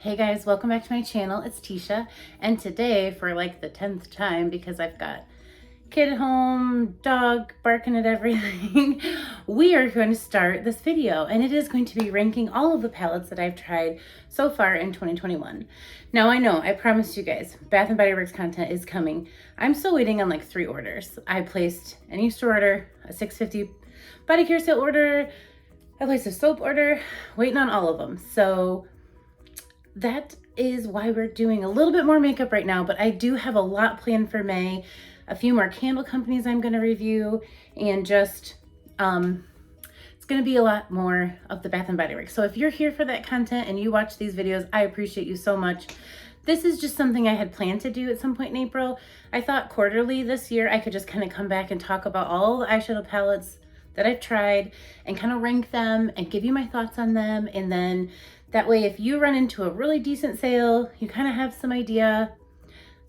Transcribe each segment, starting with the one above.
Hey guys, welcome back to my channel. It's Tisha, and today for like the 10th time, because I've got kid at home, dog barking at everything, we are going to start this video, and it is going to be ranking all of the palettes that I've tried so far in 2021. Now I know, I promised you guys, Bath & Body Works content is coming. I'm still waiting on like 3 orders. I placed an Easter order, a $6.50 body care sale order, I placed a soap order, waiting on all of them. So that is why we're doing a little bit more makeup right now, but I do have a lot planned for May. A few more candle companies I'm going to review, and just it's going to be a lot more of the Bath & Body Works. So if you're here for that content and you watch these videos, I appreciate you so much. This is just something I had planned to do at some point in April. I thought quarterly this year I could just kind of come back and talk about all the eyeshadow palettes that I've tried and kind of rank them and give you my thoughts on them. And then that way, if you run into a really decent sale, you kind of have some idea.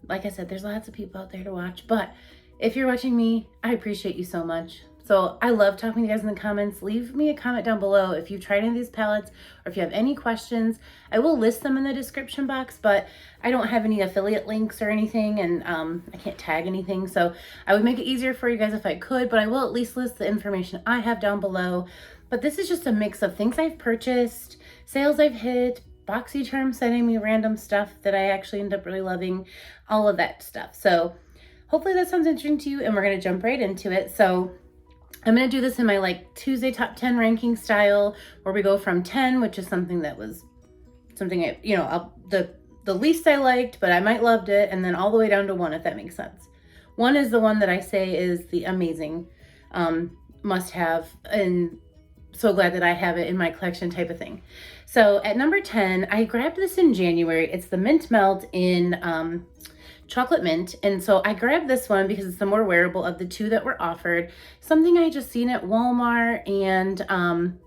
Like I said, there's lots of people out there to watch, but if you're watching me, I appreciate you so much. So I love talking to you guys in the comments. Leave me a comment down below if you've tried any of these palettes or if you have any questions. I will list them in the description box, but I don't have any affiliate links or anything, and I can't tag anything. So I would make it easier for you guys if I could, but I will at least list the information I have down below. But this is just a mix of things I've purchased, sales I've hit, BoxyCharm sending me random stuff that I actually end up really loving, all of that stuff. So hopefully that sounds interesting to you, and we're going to jump right into it. So I'm going to do this in my like Tuesday top 10 ranking style, where we go from 10, which is something that was something I, the least I liked, but I might loved it, and then all the way down to 1, if that makes sense. 1 is the one that I say is the amazing, must have, and so glad that I have it in my collection type of thing. So at number 10, I grabbed this in January. It's the Mint Melt in chocolate mint. And so I grabbed this one because it's the more wearable of the 2 that were offered. Something I just seen at Walmart and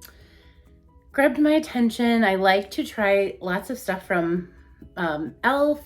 grabbed my attention. I like to try lots of stuff from e.l.f.,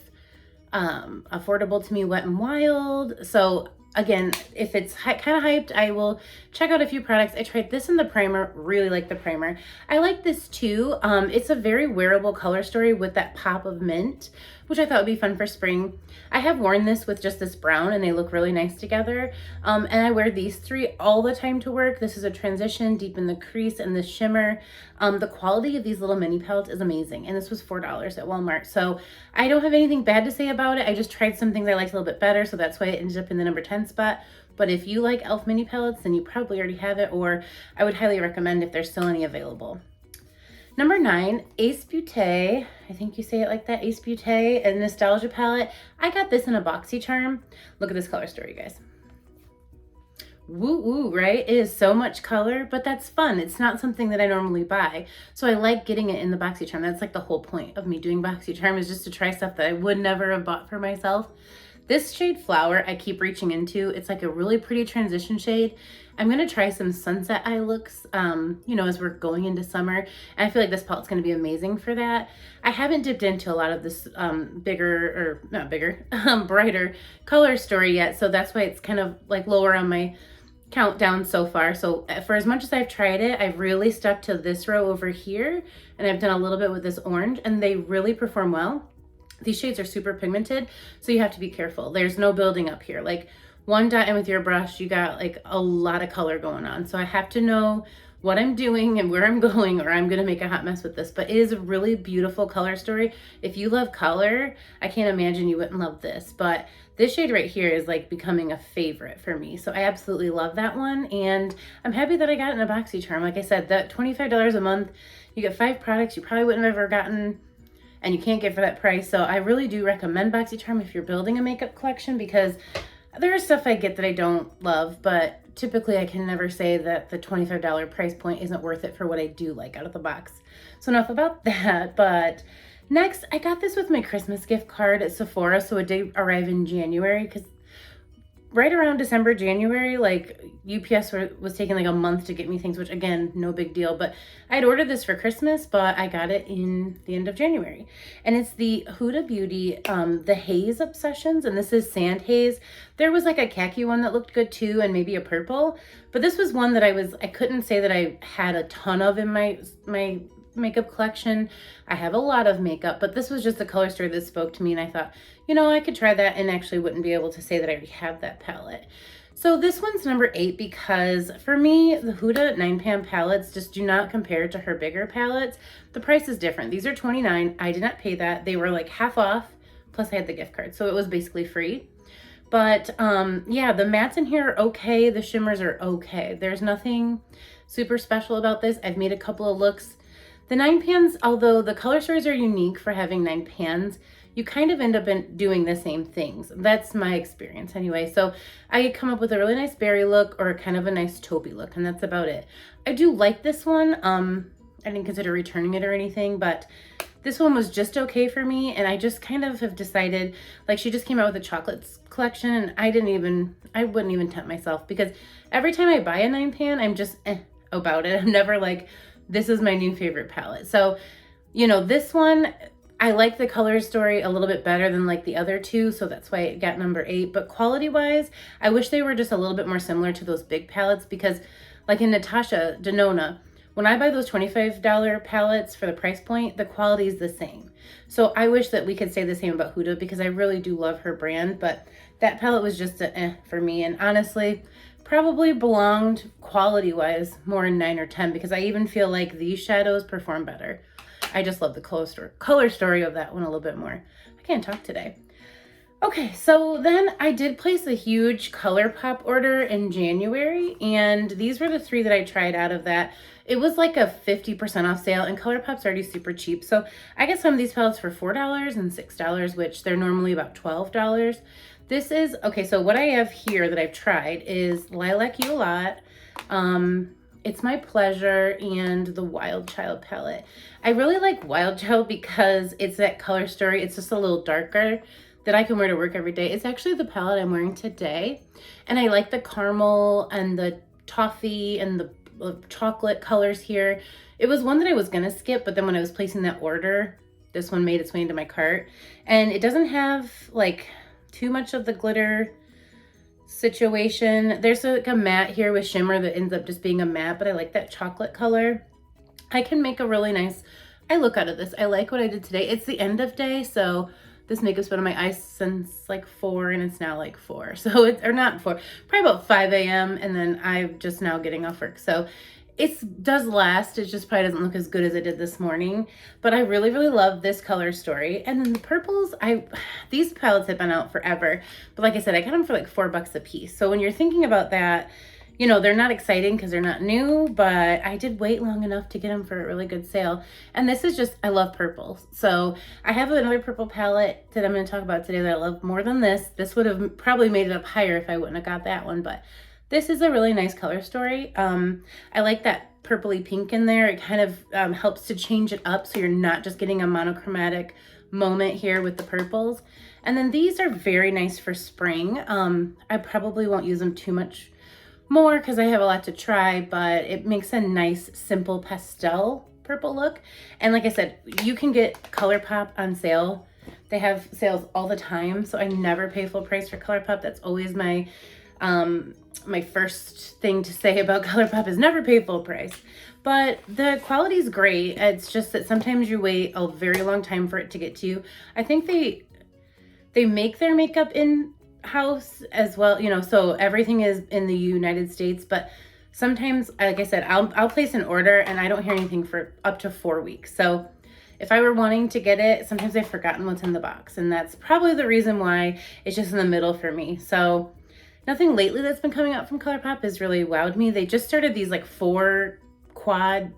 affordable to me, Wet n Wild. So again, if it's kind of hyped, I will check out a few products. I tried this in the primer, really like the primer. I like this too. It's a very wearable color story with that pop of mint, which I thought would be fun for spring. I have worn this with just this brown and they look really nice together. And I wear these 3 all the time to work. This is a transition, deepen the crease, and the shimmer. The quality of these little mini palettes is amazing. And this was $4 at Walmart. So I don't have anything bad to say about it. I just tried some things I liked a little bit better. So that's why it ended up in the number 10 spot. But if you like e.l.f. mini palettes, then you probably already have it, or I would highly recommend if there's still any available. Number 9, Ace Beauté. I think you say it like that, Ace Beauté, a Nostalgia palette. I got this in a BoxyCharm. Look at this color story, guys. Woo woo, right? It is so much color, but that's fun. It's not something that I normally buy. So I like getting it in the BoxyCharm. That's like the whole point of me doing BoxyCharm, is just to try stuff that I would never have bought for myself. This shade Flower, I keep reaching into. It's like a really pretty transition shade. I'm going to try some sunset eye looks, as we're going into summer. And I feel like this palette's going to be amazing for that. I haven't dipped into a lot of this brighter color story yet. So that's why it's kind of like lower on my countdown so far. So for as much as I've tried it, I've really stuck to this row over here. And I've done a little bit with this orange, and they really perform well. These shades are super pigmented, so you have to be careful. There's no building up here. Like one dot in with your brush, you got like a lot of color going on. So I have to know what I'm doing and where I'm going, or I'm gonna make a hot mess with this. But it is a really beautiful color story. If you love color, I can't imagine you wouldn't love this. But this shade right here is like becoming a favorite for me. So I absolutely love that one. And I'm happy that I got it in a BoxyCharm. Like I said, that $25 a month, you get 5 products you probably wouldn't have ever gotten, and you can't get for that price. So I really do recommend BoxyCharm if you're building a makeup collection, because there is stuff I get that I don't love, but typically I can never say that the $25 price point isn't worth it for what I do like out of the box. So enough about that. But next, I got this with my Christmas gift card at Sephora. So it did arrive in January, because right around December, January, like UPS was taking like a month to get me things, which again, no big deal. But I had ordered this for Christmas, but I got it in the end of January. And it's the Huda Beauty, the Haze Obsessions. And this is Sand Haze. There was like a khaki one that looked good too, and maybe a purple. But this was one that I couldn't say that I had a ton of in my makeup collection. I have a lot of makeup, but this was just the color story that spoke to me, and I thought, you know, I could try that and actually wouldn't be able to say that I already have that palette. So this one's number 8 because for me, the Huda 9pan palettes just do not compare to her bigger palettes. The price is different. These are $29. I did not pay that. They were like half off, plus I had the gift card, so it was basically free. But yeah, the mattes in here are okay. The shimmers are okay. There's nothing super special about this. I've made a couple of looks. The 9pans, although the color stories are unique for having 9 pans, you kind of end up doing the same things. That's my experience anyway. So I come up with a really nice berry look or kind of a nice taupey look, and that's about it. I do like this one. I didn't consider returning it or anything, but this one was just okay for me, and I just kind of have decided, like, she just came out with a chocolates collection, and I wouldn't even tempt myself, because every time I buy a 9pan, I'm just about it. I'm never like, this is my new favorite palette. So, you know, this one, I like the color story a little bit better than like the other two, so that's why it got number 8. But quality-wise, I wish they were just a little bit more similar to those big palettes, because like in Natasha Denona, when I buy those $25 palettes for the price point, the quality is the same. So I wish that we could say the same about Huda, because I really do love her brand, but that palette was just a for me. And honestly, probably belonged quality-wise more in 9 or 10, because I even feel like these shadows perform better. I just love the color story of that one a little bit more. I can't talk today. Okay, so then I did place a huge ColourPop order in January, and these were the 3 that I tried out of that. It was like a 50% off sale, and ColourPop's already super cheap. So I got some of these palettes for $4 and $6, which they're normally about $12. This is, okay, so what I have here that I've tried is Lilac You a Lot, It's My Pleasure, and the Wild Child palette. I really like Wild Child because it's that color story. It's just a little darker that I can wear to work every day. It's actually the palette I'm wearing today. And I like the caramel and the toffee and the chocolate colors here. It was one that I was gonna skip, but then when I was placing that order, this one made its way into my cart. And it doesn't have like too much of the glitter situation. There's like a matte here with shimmer that ends up just being a matte, but I like that chocolate color. I can make a really nice eye look out of this. I like what I did today. It's the end of day, so this makeup's been on my eyes since like 4, and it's now like 4. So it's, or not 4, probably about 5 a.m. and then I'm just now getting off work. So it does last. It just probably doesn't look as good as it did this morning. But I really, really love this color story. And then the purples, these palettes have been out forever. But like I said, I got them for like $4 a piece. So when you're thinking about that, you know, they're not exciting because they're not new, but I did wait long enough to get them for a really good sale. And this is just, I love purples. So I have another purple palette that I'm going to talk about today that I love more than this. This would have probably made it up higher if I wouldn't have got that one, but this is a really nice color story. I like that purpley pink in there. It kind of helps to change it up so you're not just getting a monochromatic moment here with the purples. And then these are very nice for spring. I probably won't use them too much more because I have a lot to try, but it makes a nice simple pastel purple look. And like I said, you can get ColourPop on sale. They have sales all the time, so I never pay full price for ColourPop. That's always my my first thing to say about ColourPop is never pay full price. But the quality is great. It's just that sometimes you wait a very long time for it to get to you. I think they make their makeup in-house as well, you know, so everything is in the United States, but sometimes, like I said, I'll place an order and I don't hear anything for up to 4 weeks. So if I were wanting to get it, sometimes I've forgotten what's in the box, and that's probably the reason why it's just in the middle for me. So nothing lately that's been coming out from ColourPop has really wowed me. They just started these like 4 quad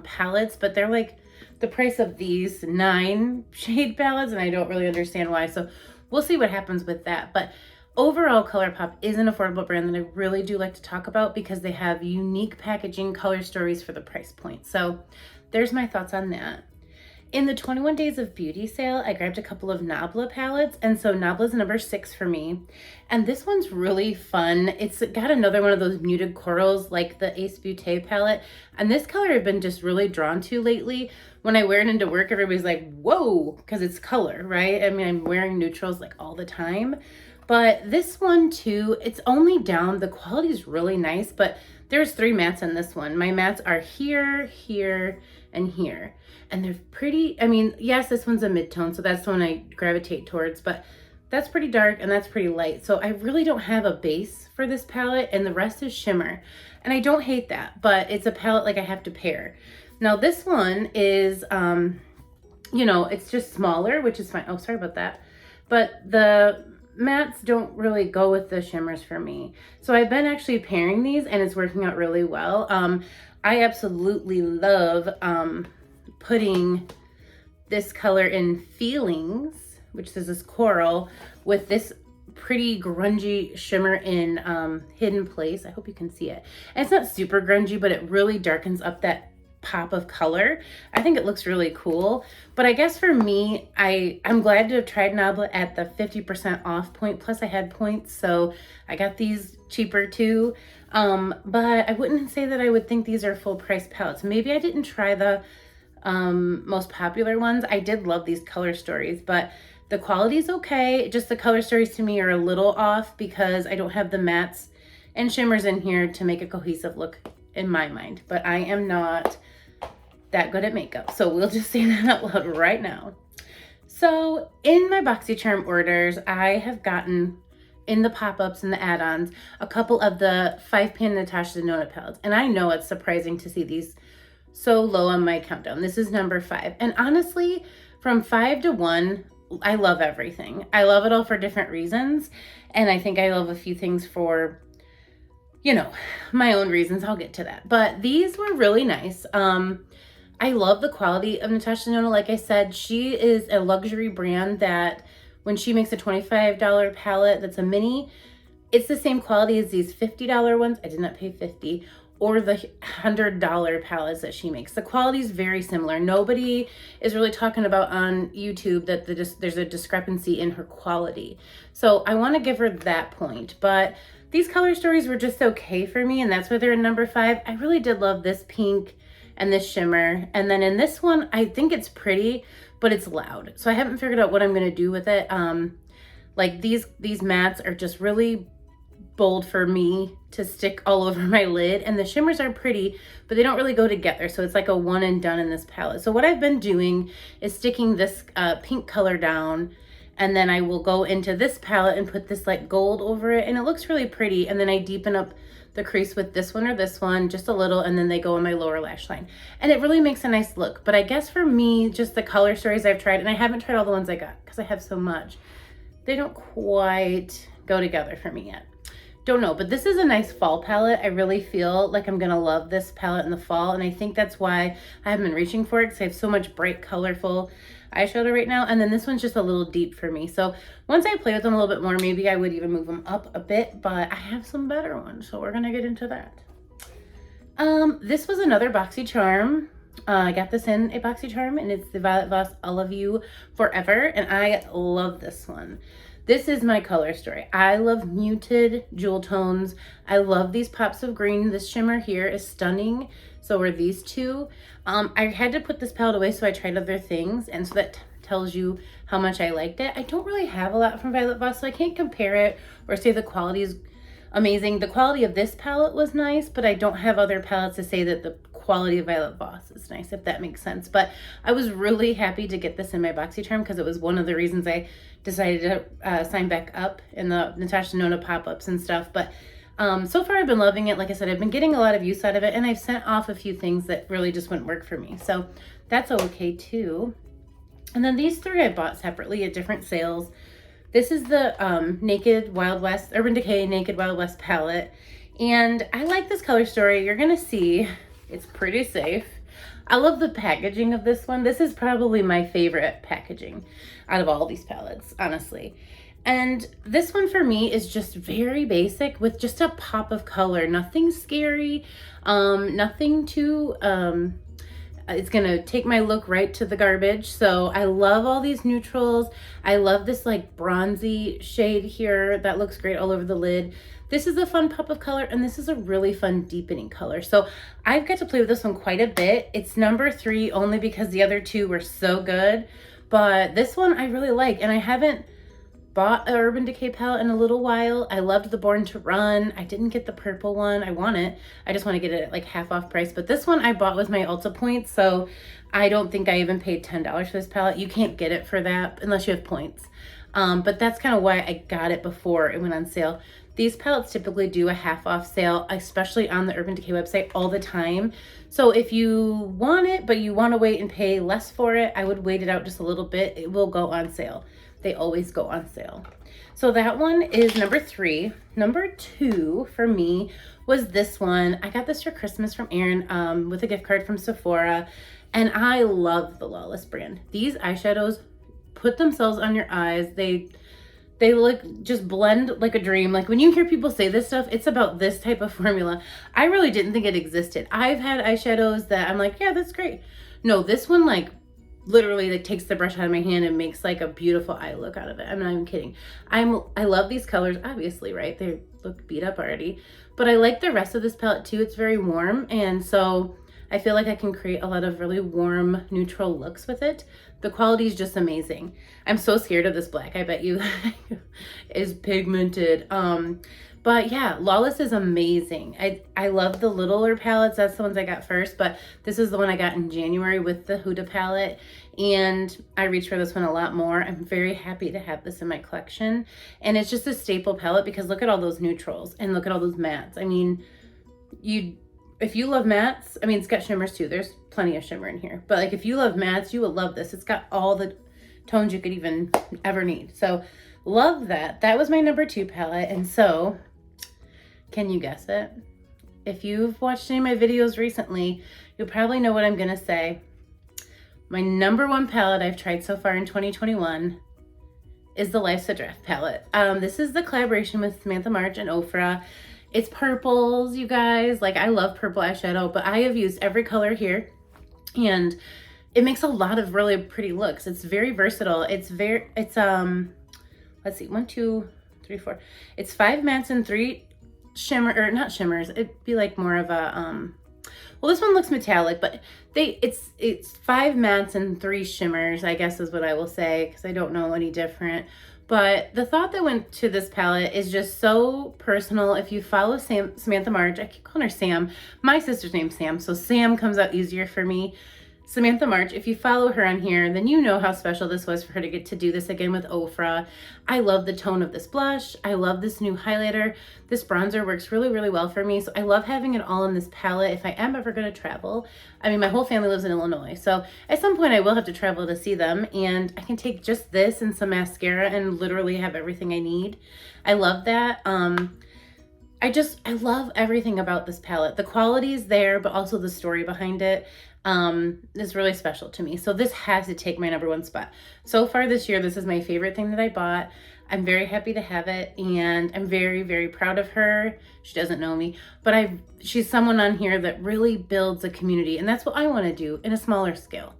palettes, but they're like the price of these 9 shade palettes, and I don't really understand why. So we'll see what happens with that. But overall, ColourPop is an affordable brand that I really do like to talk about because they have unique packaging, color stories for the price point. So there's my thoughts on that. In the 21 Days of Beauty sale, I grabbed a couple of Nabla palettes, and so Nabla's number 6 for me. And this one's really fun. It's got another one of those muted corals like the Ace Beauté palette, and this color I've been just really drawn to lately. When I wear it into work, everybody's like, whoa, because it's color, right? I mean, I'm wearing neutrals like all the time. But this one too, it's only down, the quality is really nice, but There's 3 mattes in this one. My mattes are here, here, and here. And they're pretty, I mean, yes, this one's a mid-tone, so that's the one I gravitate towards, but that's pretty dark and that's pretty light. So I really don't have a base for this palette, and the rest is shimmer. And I don't hate that, but it's a palette like I have to pair. Now this one is, you know, it's just smaller, which is fine. Oh, sorry about that. But the mattes don't really go with the shimmers for me. So I've been actually pairing these and it's working out really well. I absolutely love putting this color in Feelings, which is this coral, with this pretty grungy shimmer in Hidden Place. I hope you can see it. And it's not super grungy, but it really darkens up that pop of color. I think it looks really cool. But I guess for me, I'm glad to have tried Nabla at the 50% off point. Plus I had points, so I got these cheaper too. But I wouldn't say that I would think these are full price palettes. Maybe I didn't try the most popular ones. I did love these Color Stories, but the quality is okay. Just the Color Stories to me are a little off because I don't have the mattes and shimmers in here to make a cohesive look in my mind. But I am not that good at makeup, so we'll just say that out loud right now. So in my BoxyCharm orders, I have gotten, in the pop-ups and the add-ons, a couple of the 5-pan Natasha Denona palettes. And I know it's surprising to see these so low on my countdown. This is number 5. And honestly, from 5 to 1, I love everything. I love it all for different reasons. And I think I love a few things for, you know, my own reasons. I'll get to that. But these were really nice. I love the quality of Natasha Denona. Like I said, she is a luxury brand that when she makes a $25 palette that's a mini, it's the same quality as these $50 ones. I did not pay $50. Or the $100 palettes that she makes. The quality is very similar. Nobody is really talking about on YouTube that there's a discrepancy in her quality. So I want to give her that point. But these Color Stories were just okay for me, and that's why they're in number 5. I really did love this pink and this shimmer. And then in this one, I think it's pretty, but it's loud. So I haven't figured out what I'm going to do with it. Like these mattes are just really bold for me to stick all over my lid, and the shimmers are pretty, but they don't really go together. So it's like a one and done in this palette. So what I've been doing is sticking this pink color down, and then I will go into this palette and put this like gold over it, and it looks really pretty. And then I deepen up the crease with this one or this one just a little, and then they go in my lower lash line, and it really makes a nice look. But I guess for me, just the Color Stories I've tried, and I haven't tried all the ones I got because I have so much, they don't quite go together for me yet. Don't know, but this is a nice fall palette. I really feel like I'm gonna love this palette in the fall, and I think that's why I haven't been reaching for it, because I have so much bright, colorful eyeshadow right now. And then this one's just a little deep for me. So once I play with them a little bit more, maybe I would even move them up a bit, but I have some better ones, so we're gonna get into that. This was another BoxyCharm. I got this in a BoxyCharm, and it's the Violet Voss I Love You Forever, and I love this one. This is my Color Story. I love muted jewel tones. I love these pops of green. This shimmer here is stunning. So are these two. I had to put this palette away, so I tried other things, and so that tells you how much I liked it. I don't really have a lot from Violet Voss, so I can't compare it or say the quality is amazing. The quality of this palette was nice, but I don't have other palettes to say that the quality of Violet Voss is nice, if that makes sense. But I was really happy to get this in my BoxyCharm because it was one of the reasons I decided to sign back up in the Natasha Denona pop-ups and stuff. But so far I've been loving it. Like I said, I've been getting a lot of use out of it, and I've sent off a few things that really just wouldn't work for me. So that's okay too. And then these 3 I bought separately at different sales. This is the Naked Wild West, Urban Decay Naked Wild West palette. And I like this Color Story. You're gonna see it's pretty safe. I love the packaging of this one. This is probably my favorite packaging out of all these palettes, honestly. And this one for me is just very basic with just a pop of color. Nothing scary, nothing too, it's gonna take my look right to the garbage. So I love all these neutrals. I love this like bronzy shade here that looks great all over the lid. This is a fun pop of color, and this is a really fun deepening color. So I've got to play with this one quite a bit. It's number 3 only because the other 2 were so good, but this one I really like, and I haven't bought a Urban Decay palette in a little while. I loved the Born to Run. I didn't get the purple one. I want it. I just want to get it at like half off price. But this one I bought with my Ulta points, so I don't think I even paid $10 for this palette. You can't get it for that unless you have points. But that's kind of why I got it before it went on sale. These palettes typically do a half off sale, especially on the Urban Decay website all the time. So if you want it, but you want to wait and pay less for it, I would wait it out just a little bit. It will go on sale. They always go on sale. So that one is number 3. Number 2 for me was this one. I got this for Christmas from Erin with a gift card from Sephora. And I love the Lawless brand. These eyeshadows put themselves on your eyes. They look, just blend like a dream. Like when you hear people say this stuff, it's about this type of formula. I really didn't think it existed. I've had eyeshadows that I'm like, yeah, that's great. No, this one like literally like takes the brush out of my hand and makes like a beautiful eye look out of it. I'm not even kidding. I love these colors, obviously, right? They look beat up already, but I like the rest of this palette too. It's very warm, and so I feel like I can create a lot of really warm, neutral looks with it. The quality is just amazing. I'm so scared of this black. I bet you is pigmented. But yeah, Lawless is amazing. I love the littler palettes. That's the ones I got first, but this is the one I got in January with the Huda palette, and I reach for this one a lot more. I'm very happy to have this in my collection, and it's just a staple palette because look at all those neutrals and look at all those mattes. I mean, if you love mattes, I mean, it's got shimmers too. There's plenty of shimmer in here, but like if you love mattes, you will love this. It's got all the tones you could even ever need. So love that. That was my number 2 palette. And so can you guess it? If you've watched any of my videos recently, you'll probably know what I'm going to say. My number 1 palette I've tried so far in 2021 is the Life's a Draft palette. This is the collaboration with Samantha March and Ofra. It's purples, you guys. Like, I love purple eyeshadow, but I have used every color here, and it makes a lot of really pretty looks. It's very versatile. It's let's see, 1, 2, 3, 4. It's 5 mattes and 3 shimmer, or not shimmers. It'd be like more of a well, this one looks metallic, but it's 5 mattes and 3 shimmers, I guess is what I will say, because I don't know any different. But the thought that went to this palette is just so personal. If you follow Samantha March, I keep calling her Sam. My sister's name's Sam, so Sam comes out easier for me. Samantha March, if you follow her on here, then you know how special this was for her to get to do this again with Ofra. I love the tone of this blush. I love this new highlighter. This bronzer works really, really well for me. So I love having it all in this palette if I am ever going to travel. I mean, my whole family lives in Illinois, so at some point I will have to travel to see them, and I can take just this and some mascara and literally have everything I need. I love that. I love everything about this palette. The quality is there, but also the story behind it is really special to me. So this has to take my number 1 spot. So far this year, this is my favorite thing that I bought. I'm very happy to have it, and I'm very, very proud of her. She doesn't know me, but she's someone on here that really builds a community, and that's what I want to do in a smaller scale.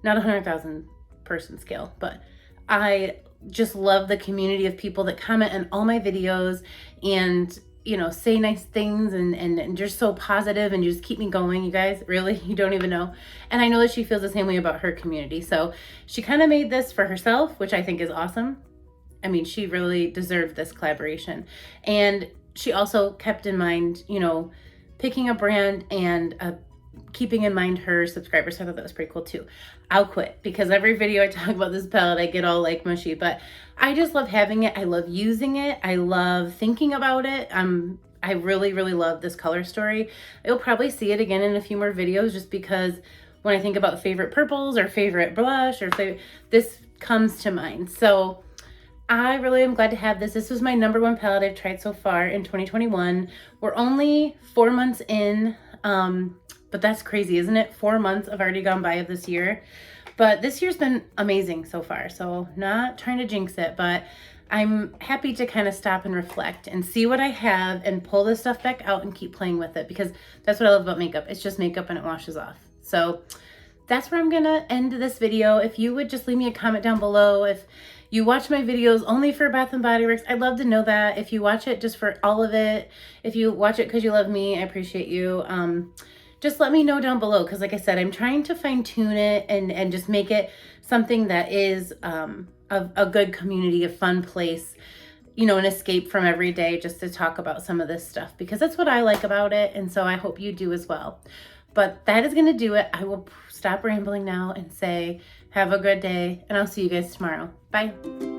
Not a 100,000 person scale, but I just love the community of people that comment on all my videos and, you know, say nice things and just so positive, and you just keep me going, you guys. Really, you don't even know. And I know that she feels the same way about her community. So she kind of made this for herself, which I think is awesome. I mean, she really deserved this collaboration. And she also kept in mind, you know, picking a brand and keeping in mind her subscribers. So I thought that was pretty cool too. I'll quit because every video I talk about this palette, I get all like mushy, but I just love having it. I love using it. I love thinking about it. I really, really love this color story. You'll probably see it again in a few more videos just because when I think about favorite purples or favorite blush or this comes to mind. So I really am glad to have this. This was my number 1 palette I've tried so far in 2021. We're only 4 months in, but that's crazy, isn't it? 4 months have already gone by of this year. But this year's been amazing so far. So not trying to jinx it, but I'm happy to kind of stop and reflect and see what I have and pull this stuff back out and keep playing with it, because that's what I love about makeup. It's just makeup and it washes off. So that's where I'm gonna end this video. If you would just leave me a comment down below if you watch my videos only for Bath & Body Works, I'd love to know that. If you watch it just for all of it, if you watch it because you love me, I appreciate you. just let me know down below, because like I said, I'm trying to fine tune it and just make it something that is a good community, a fun place, you know, an escape from every day, just to talk about some of this stuff, because that's what I like about it. And so I hope you do as well. But that is going to do it. I will stop rambling now and say, have a good day, and I'll see you guys tomorrow. Bye.